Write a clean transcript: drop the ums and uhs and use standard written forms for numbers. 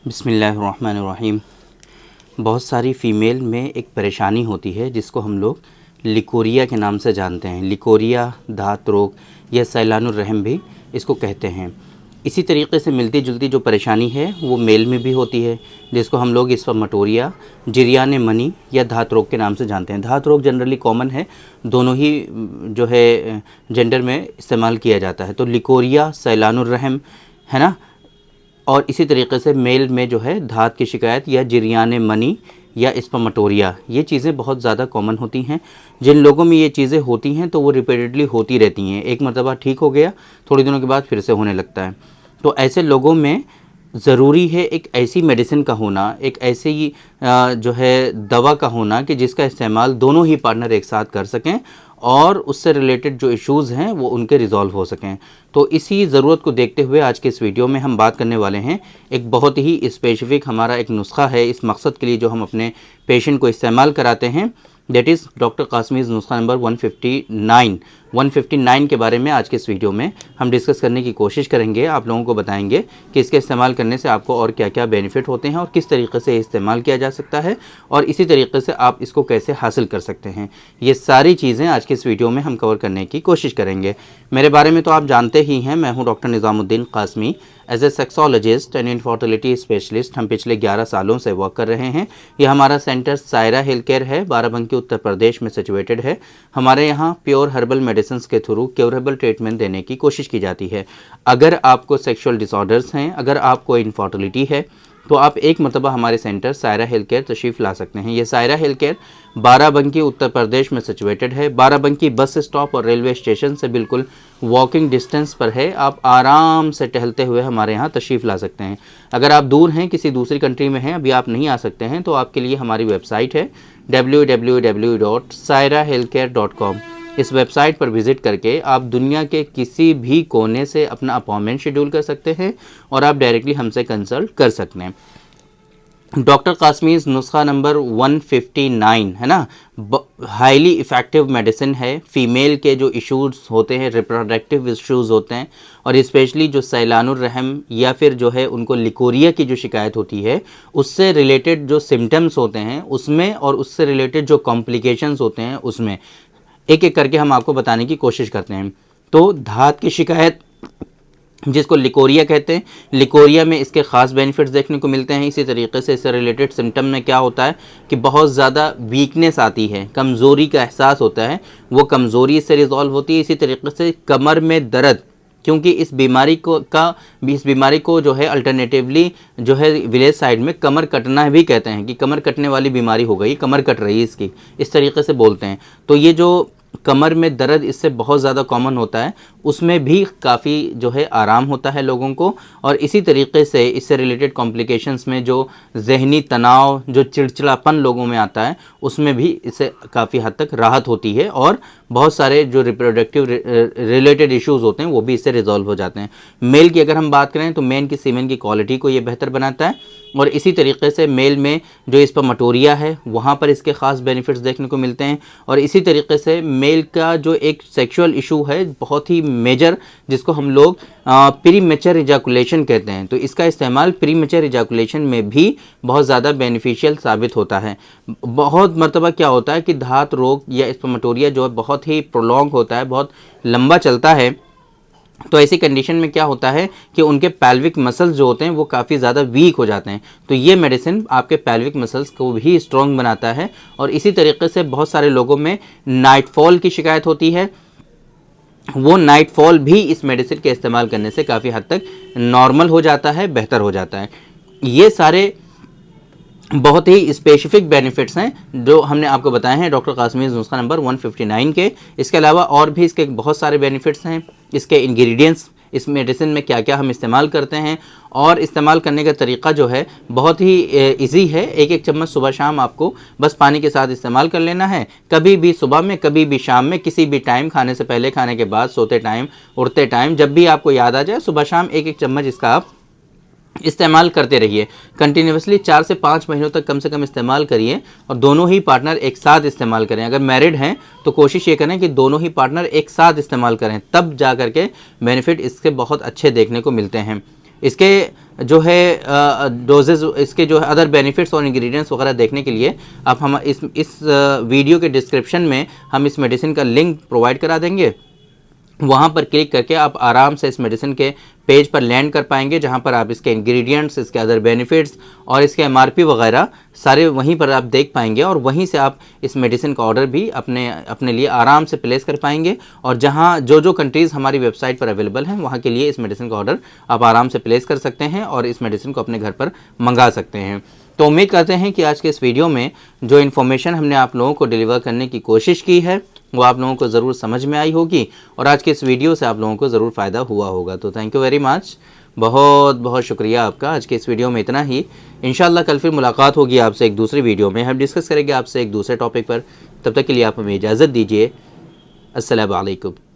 बिस्मिल्लाहिर्रहमानिर्रहीम। बहुत सारी फ़ीमेल में एक परेशानी होती है जिसको हम लोग लिकोरिया के नाम से जानते हैं। लिकोरिया, धात रोग या सैलानुर रहम भी इसको कहते हैं। इसी तरीके से मिलती जुलती जो परेशानी है वो मेल में भी होती है, जिसको हम लोग स्पर्मेटोरिया, जिरयान मनी या धात रोग के नाम से जानते हैं। धात रोग जनरली कॉमन है, दोनों ही जो है जेंडर में इस्तेमाल किया जाता है। तो लिकोरिया, सैलानुर रहम है ना, और इसी तरीके से मेल में जो है धात की शिकायत या जिरयान मनी या स्पर्मेटोरिया, ये चीज़ें बहुत ज़्यादा कॉमन होती हैं। जिन लोगों में ये चीज़ें होती हैं तो वो रिपीटेडली होती रहती हैं। एक मरतबा ठीक हो गया, थोड़ी दिनों के बाद फिर से होने लगता है। तो ऐसे लोगों में ज़रूरी है एक ऐसी मेडिसिन का होना, एक ऐसी जो है दवा का होना कि जिसका इस्तेमाल दोनों ही पार्टनर एक साथ कर सकें और उससे रिलेटेड जो इश्यूज़ हैं वो उनके रिज़ॉल्व हो सकें। तो इसी ज़रूरत को देखते हुए आज के इस वीडियो में हम बात करने वाले हैं। एक बहुत ही स्पेसिफ़िक हमारा एक नुस्खा है इस मकसद के लिए जो हम अपने पेशेंट को इस्तेमाल कराते हैं, दैट इज़ डॉक्टर कासमीज़ नुस्खा नंबर 159 के बारे में आज के इस वीडियो में हम डिस्कस करने की कोशिश करेंगे। आप लोगों को बताएंगे कि इसके इस्तेमाल करने से आपको और क्या क्या बेनिफिट होते हैं और किस तरीके से इस्तेमाल किया जा सकता है और इसी तरीके से आप इसको कैसे हासिल कर सकते हैं। ये सारी चीज़ें आज के इस वीडियो में हम कवर करने की कोशिश करेंगे। मेरे बारे में तो आप जानते ही हैं, मैं हूँ doctor Nizamuddin Qasmi. As a sexologist and infertility specialist हम पिछले 11 सालों से वर्क कर रहे हैं। ये हमारा सेंटर सायरा हेल्थ केयर है, बाराबंकी उत्तर प्रदेश में सिचुएटेड है। हमारे यहाँ प्योर हर्बल मेडिसिन के थ्रू क्योरेबल ट्रीटमेंट देने की कोशिश की जाती है। अगर आपको सेक्सुअल डिसऑर्डर्स हैं, अगर आपको इनफर्टिलिटी है, तो आप एक मरतबा हमारे सेंटर सायरा हेल्थ केयर तशरीफ़ ला सकते हैं। ये सायरा हेल्थ केयर बाराबंकी उत्तर प्रदेश में सिचुएटेड है। बाराबंकी बस स्टॉप और रेलवे स्टेशन से बिल्कुल वॉकिंग डिस्टेंस पर है। आप आराम से टहलते हुए हमारे यहाँ तशरीफ़ ला सकते हैं। अगर आप दूर हैं, किसी दूसरी कंट्री में हैं, अभी आप नहीं आ सकते हैं, तो आपके लिए हमारी वेबसाइट है www.sairahealthcare.com। इस वेबसाइट पर विज़िट करके आप दुनिया के किसी भी कोने से अपना अपॉइंटमेंट शेड्यूल कर सकते हैं और आप डायरेक्टली हमसे कंसल्ट कर सकते हैं। डॉक्टर कासमीज़ नुस्खा नंबर 159 है ना, हाईली इफ़ेक्टिव मेडिसिन है। फ़ीमेल के जो इश्यूज़ होते हैं, रिप्रोडक्टिव इश्यूज़ होते हैं, और स्पेशली जो सैलानुर रहम या फिर जो है उनको लिकोरिया की जो शिकायत होती है, उससे रिलेटेड जो सिम्टम्स होते हैं उसमें और उससे रिलेटेड जो कॉम्प्लिकेशंस होते हैं उसमें एक एक करके हम आपको बताने की कोशिश करते हैं। तो धात की शिकायत जिसको लिकोरिया कहते हैं, लिकोरिया में इसके ख़ास बेनिफिट्स देखने को मिलते हैं। इसी तरीके से इससे रिलेटेड सिम्टम में क्या होता है कि बहुत ज़्यादा वीकनेस आती है, कमज़ोरी का एहसास होता है, वो कमज़ोरी इससे रिजॉल्व होती है। इसी तरीके से कमर में दर्द, क्योंकि इस बीमारी को जो है अल्टरनेटिवली जो है विलेज साइड में कमर कटना भी कहते हैं कि कमर कटने वाली बीमारी हो गई, कमर कट रही है इसकी, इस तरीके से बोलते हैं। तो ये जो कमर में दर्द इससे बहुत ज़्यादा कॉमन होता है, उसमें भी काफ़ी जो है आराम होता है लोगों को। और इसी तरीके से इससे रिलेटेड कॉम्प्लिकेशंस में जो जहनी तनाव, जो चिड़चिड़ापन लोगों में आता है, उसमें भी इससे काफ़ी हद तक राहत होती है और बहुत सारे जो रिप्रोडक्टिव रिलेटेड इश्यूज़ होते हैं वो भी इससे रिजॉल्व हो जाते हैं। मेल की अगर हम बात करें तो मेन की सीमेन की क्वालिटी को ये बेहतर बनाता है और इसी तरीके से मेल में जो स्पर्मेटोरिया है वहाँ पर इसके ख़ास बेनिफिट्स देखने को मिलते हैं। और इसी तरीके से मेल का जो एक सेक्सुअल इशू है बहुत ही मेजर, जिसको हम लोग प्रीमेच्योर इजैकुलेशन कहते हैं, तो इसका इस्तेमाल प्रीमेच्योर इजैकुलेशन में भी बहुत ज़्यादा बेनिफिशियल साबित होता है। बहुत मरतबा क्या होता है कि धात रोग या स्पर्मेटोरिया जो है बहुत ही प्रोलॉन्ग होता है, बहुत लंबा चलता है। तो ऐसी कंडीशन में क्या होता है कि उनके पैल्विक मसल्स जो होते हैं वो काफ़ी ज़्यादा वीक हो जाते हैं। तो ये मेडिसिन आपके पैल्विक मसल्स को भी स्ट्रॉन्ग बनाता है। और इसी तरीके से बहुत सारे लोगों में नाइटफॉल की शिकायत होती है, वो नाइटफॉल भी इस मेडिसिन के इस्तेमाल करने से काफ़ी हद तक नॉर्मल हो जाता है, बेहतर हो जाता है। ये सारे बहुत ही स्पेसिफिक बेनिफिट्स हैं जो हमने आपको बताए हैं डॉक्टर कासमीज़ नुस्खा नंबर 159 के। इसके अलावा और भी इसके बहुत सारे बेनिफिट्स हैं। इसके इंग्रेडिएंट्स, इस मेडिसिन में क्या क्या हम इस्तेमाल करते हैं और इस्तेमाल करने का तरीका जो है बहुत ही इजी है। एक चम्मच सुबह शाम आपको बस पानी के साथ इस्तेमाल कर लेना है। कभी भी सुबह में, कभी भी शाम में, किसी भी टाइम, खाने से पहले, खाने के बाद, सोते टाइम, उठते टाइम, जब भी आपको याद आ जाए सुबह शाम एक चम्मच इसका आप इस्तेमाल करते रहिए। कंटिन्यूसली 4 से 5 महीनों तक कम से कम इस्तेमाल करिए और दोनों ही पार्टनर एक साथ इस्तेमाल करें। अगर मैरिड हैं तो कोशिश ये करें कि दोनों ही पार्टनर एक साथ इस्तेमाल करें, तब जा कर के बेनिफिट इसके बहुत अच्छे देखने को मिलते हैं। इसके जो है डोजेज, इसके जो है अदर बेनिफिट्स और इंग्रेडिएंट्स वगैरह देखने के लिए आप हम इस वीडियो के डिस्क्रिप्शन में हम इस मेडिसिन का लिंक प्रोवाइड करा देंगे। वहाँ पर क्लिक करके आप आराम से इस मेडिसिन के पेज पर लैंड कर पाएंगे, जहाँ पर आप इसके इंग्रेडिएंट्स, इसके अदर बेनिफिट्स और इसके एमआरपी वगैरह सारे वहीं पर आप देख पाएंगे, और वहीं से आप इस मेडिसिन का ऑर्डर भी अपने लिए आराम से प्लेस कर पाएंगे। और जहाँ जो कंट्रीज़ हमारी वेबसाइट पर अवेलेबल हैं वहाँ के लिए इस मेडिसिन का ऑर्डर आप आराम से प्लेस कर सकते हैं और इस मेडिसिन को अपने घर पर मंगा सकते हैं। तो उम्मीद करते हैं कि आज के इस वीडियो में जो इन्फॉर्मेशन हमने आप लोगों को डिलीवर करने की कोशिश की है वो आप लोगों को ज़रूर समझ में आई होगी, और आज के इस वीडियो से आप लोगों को ज़रूर फ़ायदा हुआ होगा। तो थैंक यू वेरी मच, बहुत बहुत शुक्रिया आपका। आज के इस वीडियो में इतना ही। इंशाल्लाह कल फिर मुलाकात होगी आपसे एक दूसरी वीडियो में, हम डिस्कस करेंगे आपसे एक दूसरे टॉपिक पर। तब तक के लिए आप हमें इजाज़त दीजिए। अस्सलामु अलैकुम।